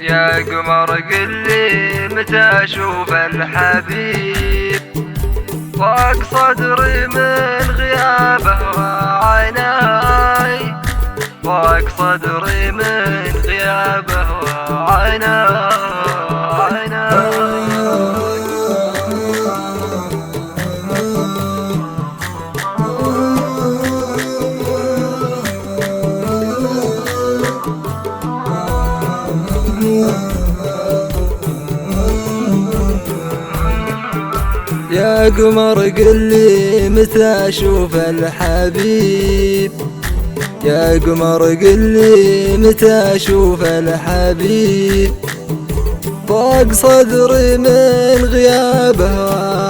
يا قمر قلي متى اشوف الحبيب، ضاق صدري من غيابه وعيناي، ضاق صدري من غيابه وعيناي. يا قمر قلي متى اشوف الحبيب، يا قمر قلي متى اشوف الحبيب، ضاق صدري من غيابه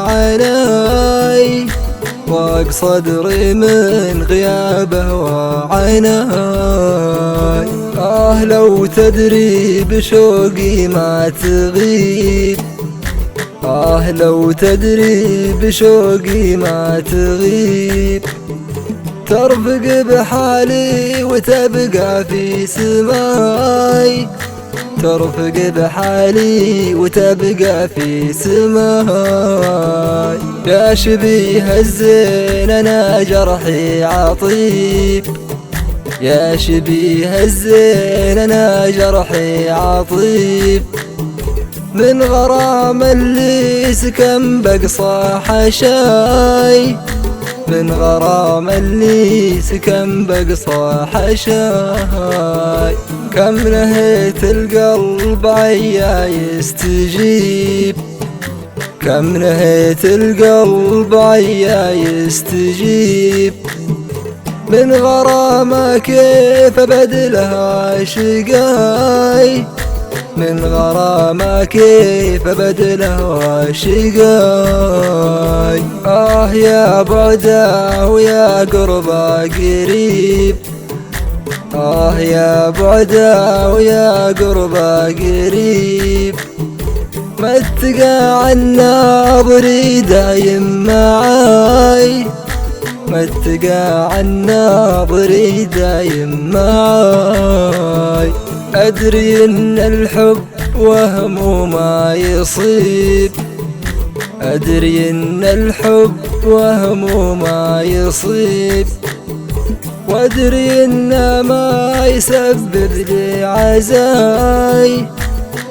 وعيناي، ضاق صدري من غيابه وعيناي. لو تدري بشوقي ما تغيب، لو تدري بشوقي ما تغيب، ترفق بحالي وتبقى في سماي، ترفق بحالي وتبقى في سماي. يا شبيه الزين انا جرحي عطيب، يا شبيه الزين انا جرحي عطيب، من غرام اللي سكن بقصى حشاي، من غرام اللي سكن بقصى حشاي. كم نهيت القلب عيا يستجيب، كم نهيت القلب عيا يستجيب، من غرامه كيف بدلها شقاي، من غرامه كيف بدلها شقاي. يا بعده ويا قربه قريب، يا بعده ويا قربه قريب، متقى عن ناظري دايم معاي، متقى عن ناظري دايم معاي. أدري إن الحب وهم ما يصيب، أدري إن الحب وهم ما يصيب، وأدري إن ما يسبب لي عزاي،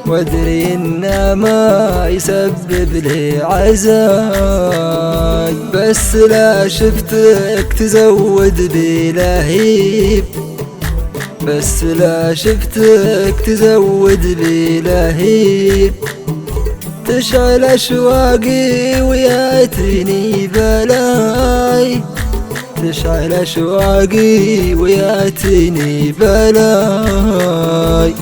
وأدري إن ما يسبب لي عزاي. بس لا شفتك تزود بي لهيب، بس لا شفتك تزود بي لهيب، تشعل أشواقي وياتيني بلاي، تشعل أشواقي وياتيني بلاي.